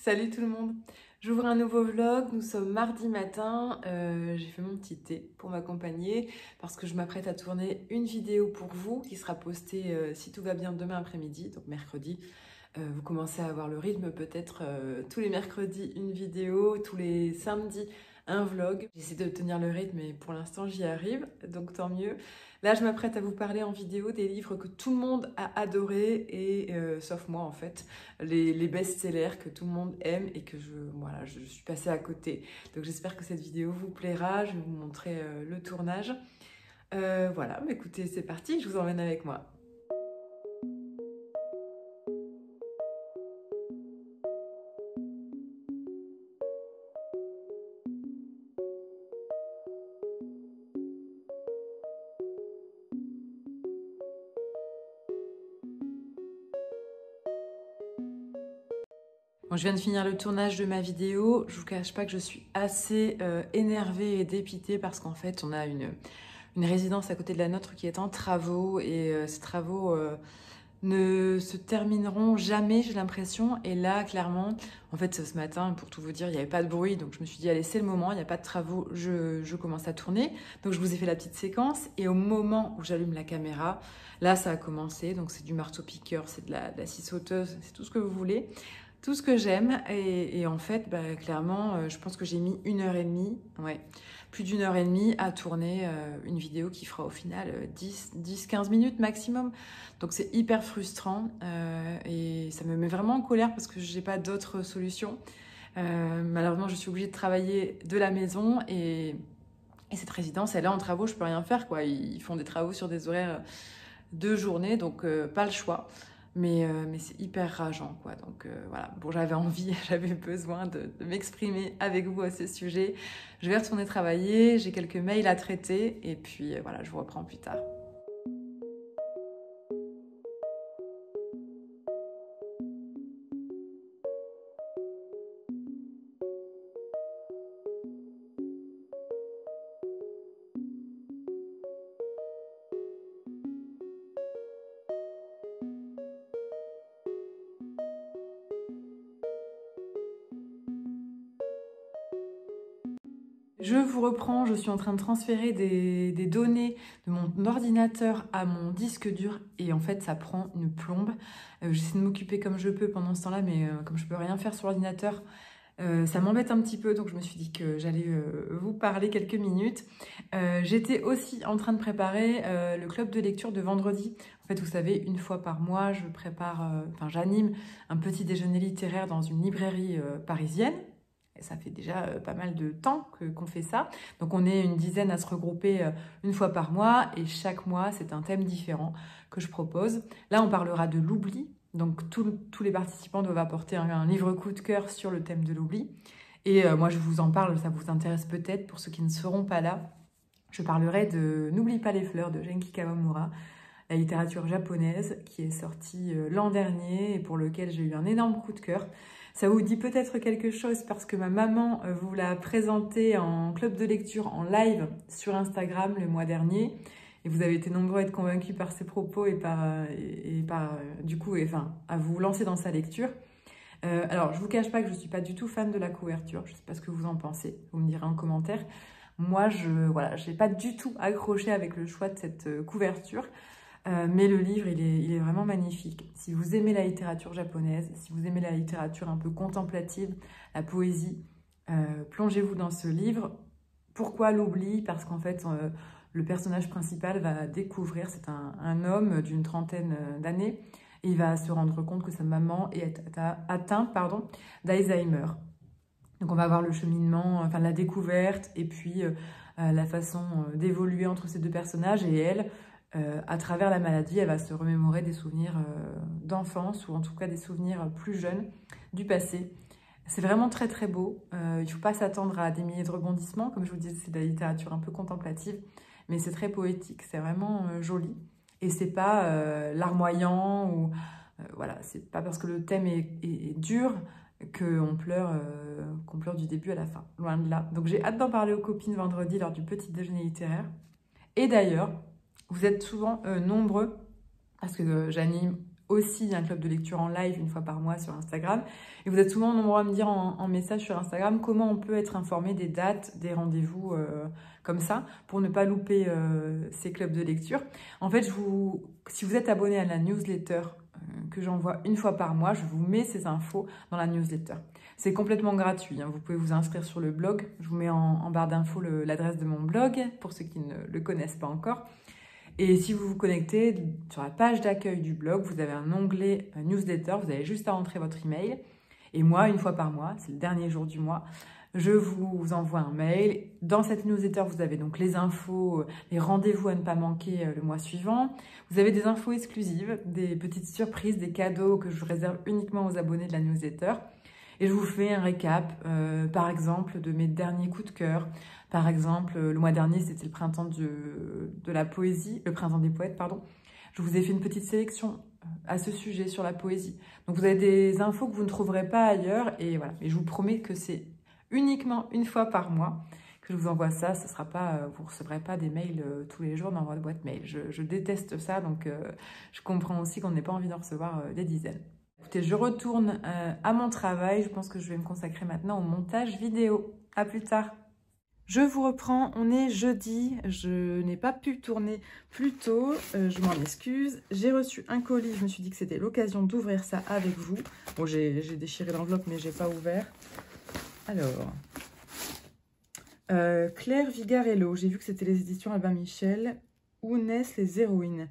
Salut tout le monde, j'ouvre un nouveau vlog, nous sommes mardi matin, j'ai fait mon petit thé pour m'accompagner parce que je m'apprête à tourner une vidéo pour vous qui sera postée si tout va bien demain après-midi, donc mercredi. Vous commencez à avoir le rythme peut-être tous les mercredis une vidéo, tous les samedis un vlog. J'essaie de tenir le rythme et pour l'instant j'y arrive, donc tant mieux. Là je m'apprête à vous parler en vidéo des livres que tout le monde a adorés et sauf moi en fait, les best-sellers que tout le monde aime et que je suis passée à côté. Donc j'espère que cette vidéo vous plaira, je vais vous montrer le tournage. Voilà, mais écoutez c'est parti, je vous emmène avec moi. Bon, je viens de finir le tournage de ma vidéo. Je vous cache pas que je suis assez énervée et dépitée parce qu'en fait, on a une résidence à côté de la nôtre qui est en travaux et ces travaux ne se termineront jamais, j'ai l'impression. Et là, clairement, en fait, ce matin, pour tout vous dire, il n'y avait pas de bruit. Donc, je me suis dit, allez, c'est le moment, il n'y a pas de travaux, je commence à tourner. Donc, je vous ai fait la petite séquence. Et au moment où j'allume la caméra, là, ça a commencé. Donc, c'est du marteau-piqueur, c'est de la scie sauteuse, c'est tout ce que vous voulez. Tout ce que j'aime et en fait, clairement, je pense que j'ai mis 1h30, ouais, plus d'1h30 à tourner une vidéo qui fera au final 10-15 minutes maximum. Donc c'est hyper frustrant et ça me met vraiment en colère parce que j'ai pas d'autre solution. Malheureusement, je suis obligée de travailler de la maison et cette résidence, elle est en travaux, je peux rien faire, quoi. Ils font des travaux sur des horaires de journée, donc pas le choix. Mais c'est hyper rageant, quoi. Donc voilà, bon, j'avais envie, j'avais besoin de m'exprimer avec vous à ce sujet. Je vais retourner travailler, j'ai quelques mails à traiter, et puis voilà, je vous reprends plus tard. Je vous reprends, je suis en train de transférer des données de mon ordinateur à mon disque dur et en fait ça prend une plombe. J'essaie de m'occuper comme je peux pendant ce temps-là, mais comme je peux rien faire sur l'ordinateur, ça m'embête un petit peu, donc je me suis dit que j'allais vous parler quelques minutes. J'étais aussi en train de préparer le club de lecture de vendredi. En fait, vous savez, une fois par mois, je prépare, j'anime un petit déjeuner littéraire dans une librairie parisienne. Et ça fait déjà pas mal de temps qu'on fait ça. Donc on est une dizaine à se regrouper une fois par mois et chaque mois, c'est un thème différent que je propose. Là, on parlera de l'oubli. Donc tous les participants doivent apporter un livre coup de cœur sur le thème de l'oubli. Et moi, je vous en parle, ça vous intéresse peut-être pour ceux qui ne seront pas là. Je parlerai de N'oublie pas les fleurs de Genki Kawamura, la littérature japonaise qui est sortie l'an dernier et pour lequel j'ai eu un énorme coup de cœur. Ça vous dit peut-être quelque chose parce que ma maman vous l'a présenté en club de lecture en live sur Instagram le mois dernier. Et vous avez été nombreux à être convaincus par ses propos et à vous lancer dans sa lecture. Alors, je ne vous cache pas que je ne suis pas du tout fan de la couverture. Je ne sais pas ce que vous en pensez. Vous me direz en commentaire. Moi, je n'ai pas du tout accroché avec le choix de cette couverture. Mais le livre, il est vraiment magnifique. Si vous aimez la littérature japonaise, si vous aimez la littérature un peu contemplative, la poésie, plongez-vous dans ce livre. Pourquoi l'oubli? Parce qu'en fait, le personnage principal va découvrir, c'est un homme d'une trentaine d'années, et il va se rendre compte que sa maman est atteinte d'Alzheimer. Donc on va voir le cheminement, enfin la découverte, et puis la façon d'évoluer entre ces deux personnages, et elle, à travers la maladie, elle va se remémorer des souvenirs d'enfance, ou en tout cas des souvenirs plus jeunes du passé. C'est vraiment très très beau. Il ne faut pas s'attendre à des milliers de rebondissements. Comme je vous disais, c'est de la littérature un peu contemplative, mais c'est très poétique. C'est vraiment joli. Et c'est pas larmoyant ou voilà, c'est pas parce que le thème est dur qu'on pleure du début à la fin. Loin de là. Donc j'ai hâte d'en parler aux copines vendredi lors du petit déjeuner littéraire. Et d'ailleurs, vous êtes souvent nombreux parce que j'anime aussi un club de lecture en live une fois par mois sur Instagram. Et vous êtes souvent nombreux à me dire en message sur Instagram comment on peut être informé des dates, des rendez-vous comme ça, pour ne pas louper ces clubs de lecture. En fait, si vous êtes abonné à la newsletter que j'envoie une fois par mois, je vous mets ces infos dans la newsletter. C'est complètement gratuit, hein. Vous pouvez vous inscrire sur le blog. Je vous mets en barre d'infos l'adresse de mon blog, pour ceux qui ne le connaissent pas encore. Et si vous vous connectez sur la page d'accueil du blog, vous avez un onglet newsletter, vous avez juste à entrer votre email. Et moi, une fois par mois, c'est le dernier jour du mois, je vous envoie un mail. Dans cette newsletter, vous avez donc les infos, les rendez-vous à ne pas manquer le mois suivant. Vous avez des infos exclusives, des petites surprises, des cadeaux que je réserve uniquement aux abonnés de la newsletter. Et je vous fais un récap, par exemple, de mes derniers coups de cœur. Par exemple, le mois dernier, c'était le printemps de la poésie, le printemps des poètes, pardon. Je vous ai fait une petite sélection à ce sujet sur la poésie. Donc, vous avez des infos que vous ne trouverez pas ailleurs. Et voilà. Et je vous promets que c'est uniquement une fois par mois que je vous envoie ça. Ce sera pas, vous ne recevrez pas des mails tous les jours dans votre boîte mail. Je déteste ça, donc je comprends aussi qu'on n'ait pas envie d'en recevoir des dizaines. Écoutez, je retourne à mon travail. Je pense que je vais me consacrer maintenant au montage vidéo. À plus tard. Je vous reprends, on est jeudi, je n'ai pas pu tourner plus tôt, je m'en excuse. J'ai reçu un colis, je me suis dit que c'était l'occasion d'ouvrir ça avec vous. Bon, j'ai déchiré l'enveloppe, mais j'ai pas ouvert. Alors, Claire Vigarello, j'ai vu que c'était les éditions Albin Michel. Où naissent les héroïnes?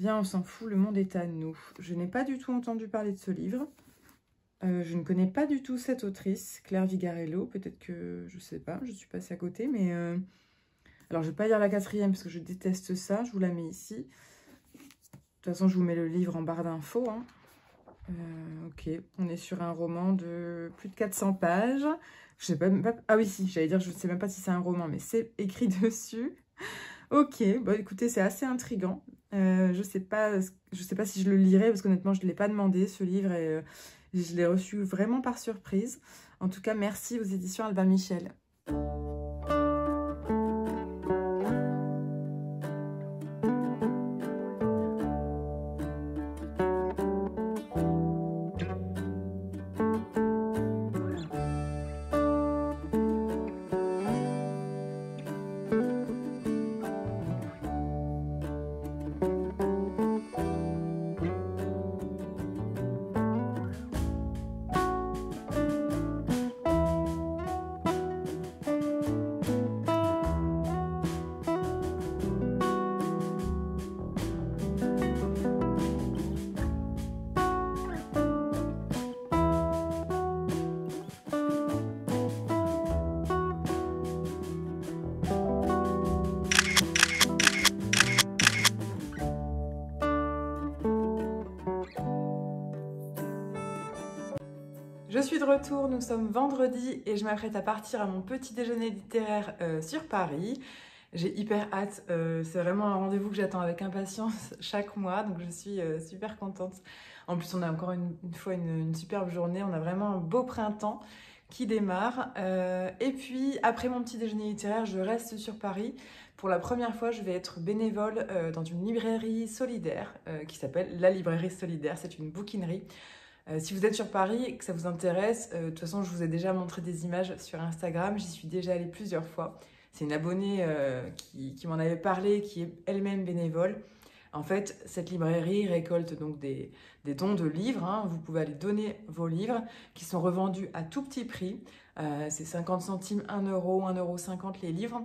Viens, on s'en fout, le monde est à nous. Je n'ai pas du tout entendu parler de ce livre. Je ne connais pas du tout cette autrice, Claire Vigarello. Peut-être que, je ne sais pas, je suis passée à côté. Mais alors, je ne vais pas lire la 4e parce que je déteste ça. Je vous la mets ici. De toute façon, je vous mets le livre en barre d'infos. Hein. Ok, on est sur un roman de plus de 400 pages. Je sais pas, ah oui, si, j'allais dire, je ne sais même pas si c'est un roman, mais c'est écrit dessus. Ok, bon, écoutez, c'est assez intriguant. Je sais pas si je le lirai, parce qu'honnêtement, je ne l'ai pas demandé, ce livre, et je l'ai reçu vraiment par surprise. En tout cas, merci aux éditions Albin Michel. Je suis de retour, nous sommes vendredi et je m'apprête à partir à mon petit déjeuner littéraire sur Paris. J'ai hyper hâte, c'est vraiment un rendez-vous que j'attends avec impatience chaque mois, donc je suis super contente. En plus, on a encore une fois une superbe journée, on a vraiment un beau printemps qui démarre. Et puis, après mon petit déjeuner littéraire, je reste sur Paris. Pour la première fois, je vais être bénévole dans une librairie solidaire qui s'appelle La Librairie Solidaire, c'est une bouquinerie. Si vous êtes sur Paris et que ça vous intéresse, de toute façon, je vous ai déjà montré des images sur Instagram. J'y suis déjà allée plusieurs fois. C'est une abonnée qui m'en avait parlé, qui est elle-même bénévole. En fait, cette librairie récolte donc des dons de livres. Hein. Vous pouvez aller donner vos livres qui sont revendus à tout petit prix. C'est 50 centimes, 1 euro, 1,50 € les livres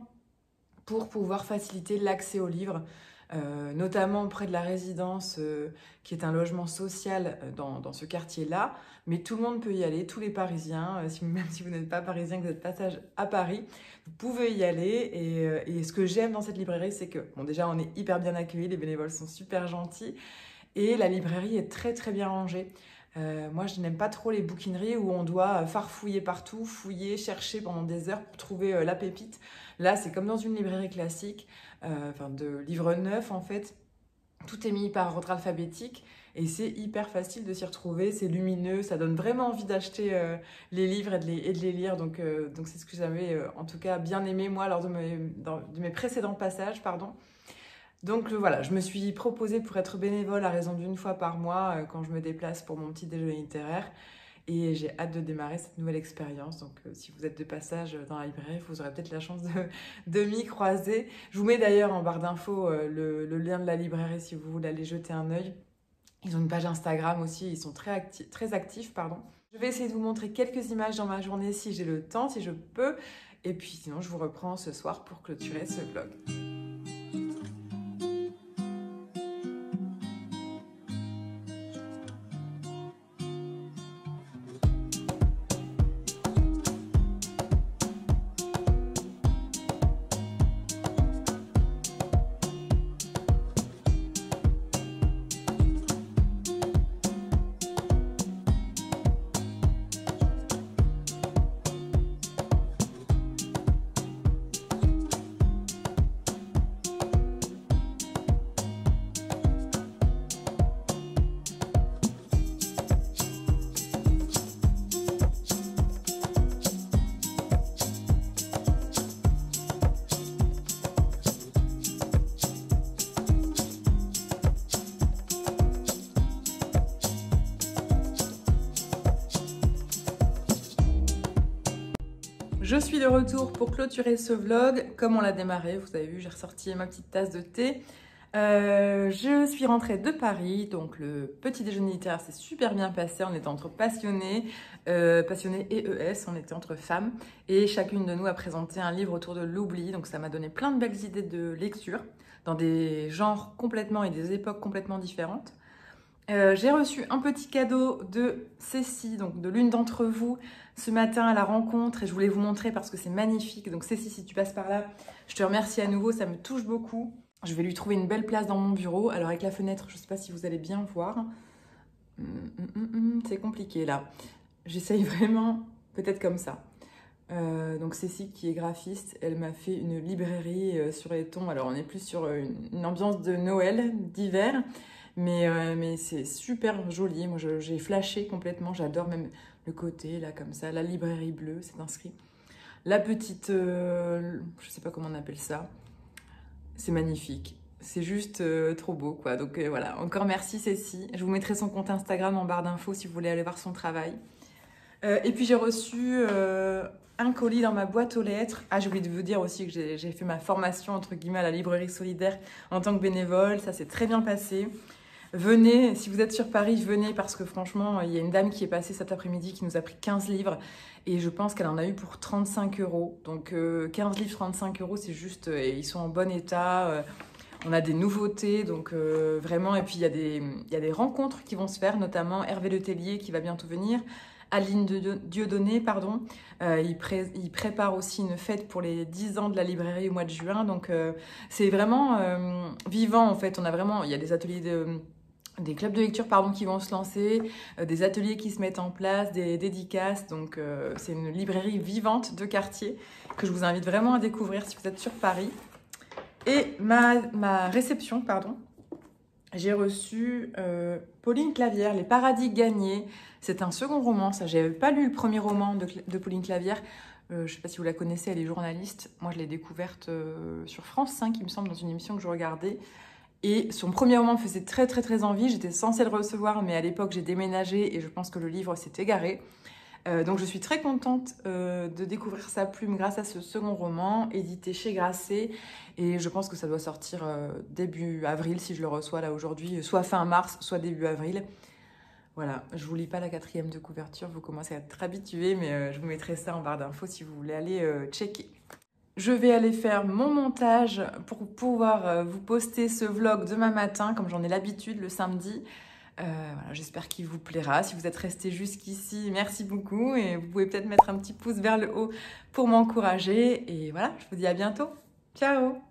pour pouvoir faciliter l'accès aux livres. Notamment près de la résidence, qui est un logement social dans ce quartier-là. Mais tout le monde peut y aller, tous les Parisiens, même si vous n'êtes pas parisien, que vous êtes de passage à Paris, vous pouvez y aller. Et ce que j'aime dans cette librairie, c'est que, bon, déjà, on est hyper bien accueillis, les bénévoles sont super gentils, et la librairie est très très bien rangée. Moi, je n'aime pas trop les bouquineries où on doit farfouiller partout, fouiller, chercher pendant des heures pour trouver la pépite. Là, c'est comme dans une librairie classique, de livres neufs en fait. Tout est mis par ordre alphabétique et c'est hyper facile de s'y retrouver. C'est lumineux, ça donne vraiment envie d'acheter les livres et de les lire. Donc c'est ce que j'avais en tout cas bien aimé moi lors de mes précédents passages, pardon. Donc voilà, je me suis proposée pour être bénévole à raison d'une fois par mois quand je me déplace pour mon petit déjeuner littéraire. Et j'ai hâte de démarrer cette nouvelle expérience. Donc si vous êtes de passage dans la librairie, vous aurez peut-être la chance de m'y croiser. Je vous mets d'ailleurs en barre d'infos le lien de la librairie si vous voulez aller jeter un œil. Ils ont une page Instagram aussi, ils sont très actifs, pardon. Je vais essayer de vous montrer quelques images dans ma journée si j'ai le temps, si je peux. Et puis sinon, je vous reprends ce soir pour clôturer ce vlog. Je suis de retour pour clôturer ce vlog. Comme on l'a démarré, vous avez vu, j'ai ressorti ma petite tasse de thé. Je suis rentrée de Paris, donc le petit déjeuner littéraire s'est super bien passé. On était entre passionnés, passionnés et ES, on était entre femmes. Et chacune de nous a présenté un livre autour de l'oubli. Donc ça m'a donné plein de belles idées de lecture, dans des genres complètement et des époques complètement différentes. J'ai reçu un petit cadeau de Cécile, donc de l'une d'entre vous, ce matin à la rencontre, et je voulais vous montrer parce que c'est magnifique. Donc Cécile, si tu passes par là, je te remercie à nouveau, ça me touche beaucoup. Je vais lui trouver une belle place dans mon bureau. Alors avec la fenêtre, je ne sais pas si vous allez bien voir. C'est compliqué là. J'essaye vraiment, peut-être comme ça. Donc Cécile qui est graphiste, elle m'a fait une librairie sur les tons. Alors on est plus sur une ambiance de Noël, d'hiver. Mais c'est super joli. Moi, j'ai flashé complètement. J'adore même le côté, là, comme ça. La librairie bleue, c'est inscrit. La petite... je sais pas comment on appelle ça. C'est magnifique. C'est juste trop beau, quoi. Donc voilà, encore merci Cécile. Je vous mettrai son compte Instagram en barre d'infos si vous voulez aller voir son travail. Et puis j'ai reçu un colis dans ma boîte aux lettres. Ah, j'ai oublié de vous dire aussi que j'ai fait ma formation, entre guillemets, à la librairie solidaire en tant que bénévole. Ça s'est très bien passé. Venez, si vous êtes sur Paris, venez parce que franchement, il y a une dame qui est passée cet après-midi qui nous a pris 15 livres et je pense qu'elle en a eu pour 35 €. Donc 15 livres, 35 €, c'est juste, et ils sont en bon état. On a des nouveautés, donc vraiment, et puis il y a des rencontres qui vont se faire, notamment Hervé Letellier qui va bientôt venir, Aline Dieudonné, pardon. Il prépare aussi une fête pour les 10 ans de la librairie au mois de juin, donc c'est vraiment vivant en fait. Il y a des ateliers des clubs de lecture pardon, qui vont se lancer, des ateliers qui se mettent en place, des dédicaces, donc c'est une librairie vivante de quartier que je vous invite vraiment à découvrir si vous êtes sur Paris. Et ma réception, pardon, j'ai reçu Pauline Clavière, Les Paradis Gagnés. C'est un second roman, ça. J'avais pas lu le premier roman de Pauline Clavière. Je sais pas si vous la connaissez, elle est journaliste. Moi, je l'ai découverte sur France 5, il me semble, dans une émission que je regardais. Et son premier roman me faisait très, très, très envie. J'étais censée le recevoir, mais à l'époque, j'ai déménagé et je pense que le livre s'est égaré. Donc je suis très contente de découvrir sa plume grâce à ce second roman, édité chez Grasset. Et je pense que ça doit sortir début avril, si je le reçois là aujourd'hui, soit fin mars, soit début avril. Voilà, je vous lis pas la 4e de couverture, vous commencez à être habitués, mais je vous mettrai ça en barre d'infos si vous voulez aller checker. Je vais aller faire mon montage pour pouvoir vous poster ce vlog demain matin, comme j'en ai l'habitude le samedi. Voilà, j'espère qu'il vous plaira. Si vous êtes resté jusqu'ici, merci beaucoup. Et vous pouvez peut-être mettre un petit pouce vers le haut pour m'encourager. Et voilà, je vous dis à bientôt. Ciao!